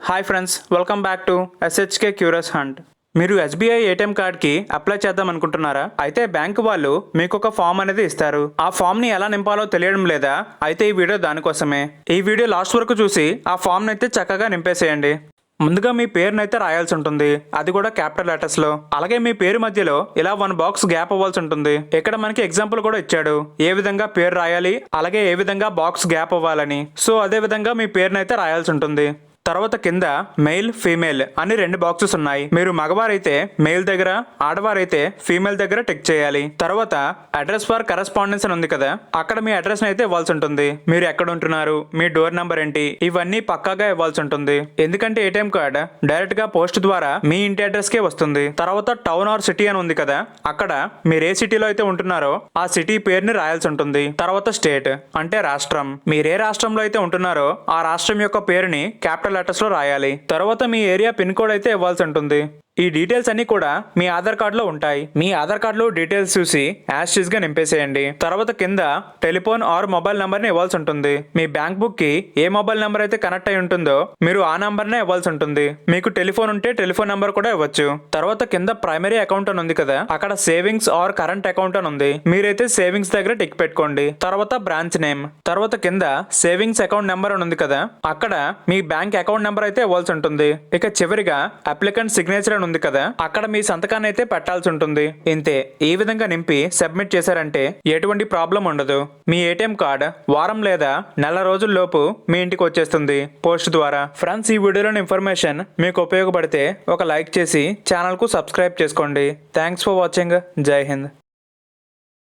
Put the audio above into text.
Hi friends, welcome back to SHK curious hunt. మీరు SBI ATM కార్డ్కి apply చేద్దాం అనుకుంటున్నారా? అయితే బ్యాంకు వాళ్ళు మీకు ఒక ఫామ్ అనేది ఇస్తారు. ఆ ఫామ్ని ఎలా నింపాలో తెలియడం లేదా? అయితే ఈ వీడియో దానికోసమే. ఈ వీడియో లాస్ట్ వరకు చూసి ఆ ఫామ్ని అయితే చక్కగా నింపేసేయండి. ముందుగా మీ పేరునైతే రాయాల్సి ఉంటుంది, అది కూడా క్యాపిటల్ లెటర్స్ లో. అలాగే మీ పేరు మధ్యలో ఇలా 1 బాక్స్ గ్యాప్ అవ్వాల్సి ఉంటుంది. ఇక్కడ మనకి ఎగ్జాంపుల్ కూడా ఇచ్చాడు, ఏ విధంగా పేరు రాయాలి, అలాగే ఏ విధంగా బాక్స్ గ్యాప్ అవ్వాలని. సో అదే విధంగా మీ పేరునైతే రాయాల్సి ఉంటుంది. తర్వాత కింద మెయిల్, ఫీమేల్ అని 2 బాక్సెస్ ఉన్నాయి. మీరు మగవారైతే మెయిల్ దగ్గర, ఆడవారైతే ఫీమేల్ దగ్గర టిక్ చేయాలి. తర్వాత అడ్రస్ ఫర్ కరెస్పాండెన్స్ అని ఉంది కదా, అక్కడ మీ అడ్రస్ అయితే ఇవ్వాల్సి ఉంటుంది. మీరు ఎక్కడ ఉంటున్నారు, మీ డోర్ నంబర్ ఏంటి, ఇవన్నీ పక్కాగా ఇవ్వాల్సి ఉంటుంది. ఎందుకంటే ఏటీఎం కార్డ్ డైరెక్ట్ గా పోస్ట్ ద్వారా మీ ఇంటి అడ్రస్ కే వస్తుంది. తర్వాత టౌన్ ఆర్ సిటీ అని ఉంది కదా, అక్కడ మీరు ఏ సిటీలో అయితే ఉంటున్నారో ఆ సిటీ పేరుని రాయాల్సి ఉంటుంది. తర్వాత స్టేట్ అంటే రాష్ట్రం, మీరు ఏ రాష్ట్రంలో అయితే ఉంటున్నారో ఆ రాష్ట్రం యొక్క పేరుని క్యాపిటల్ లెటర్స్ లో రాయాలి. తర్వాత మీ ఏరియా పిన్ కోడ్ అయితే ఇవ్వాల్సి ఉంటుంది. ఈ డీటెయిల్స్ అన్ని కూడా మీ ఆధార్ కార్డులో ఉంటాయి. మీ ఆధార్ కార్డులో డీటెయిల్స్ చూసి యాజ్ గా నింపేసేయండి. తర్వాత కింద టెలిఫోన్ ఆర్ మొబైల్ నంబర్ ని ఇవ్వాల్సి ఉంటుంది. మీ బ్యాంక్ బుక్ కి ఏ మొబైల్ నంబర్ అయితే కనెక్ట్ అయి ఉంటుందో మీరు ఆ నంబర్ నే ఇవ్వాల్సి ఉంటుంది. మీకు టెలిఫోన్ ఉంటే టెలిఫోన్ నంబర్ కూడా ఇవ్వచ్చు. తర్వాత కింద ప్రైమరీ అకౌంట్ అని ఉంది కదా, అక్కడ సేవింగ్స్ ఆర్ కరెంట్ అకౌంట్ అని ఉంది. మీరైతే సేవింగ్స్ దగ్గర టిక్ పెట్టుకోండి. తర్వాత బ్రాంచ్ నేమ్, తర్వాత కింద సేవింగ్స్ అకౌంట్ నెంబర్ అని ఉంది కదా, అక్కడ మీ బ్యాంక్ అకౌంట్ నెంబర్ అయితే ఇవ్వాల్సి ఉంటుంది. ఇక చివరిగా అప్లికెంట్ సిగ్నేచర్ ఉంది కదా, అక్కడ మీ సంతకాన్ని అయితే పెట్టాల్సి ఉంటుంది. ఇంతే. ఈ విధంగా నింపి సబ్మిట్ చేశారంటే ఎటువంటి ప్రాబ్లం ఉండదు. మీ ఏటీఎం కార్డ్ వారం లేదా నెల రోజుల్లోపు మీ ఇంటికి వచ్చేస్తుంది పోస్ట్ ద్వారా. ఫ్రెండ్స్, ఈ వీడియోలోని ఇన్ఫర్మేషన్ మీకు ఉపయోగపడితే ఒక లైక్ చేసి ఛానల్ కు సబ్స్క్రైబ్ చేసుకోండి. Thanks for watching. జై హింద్.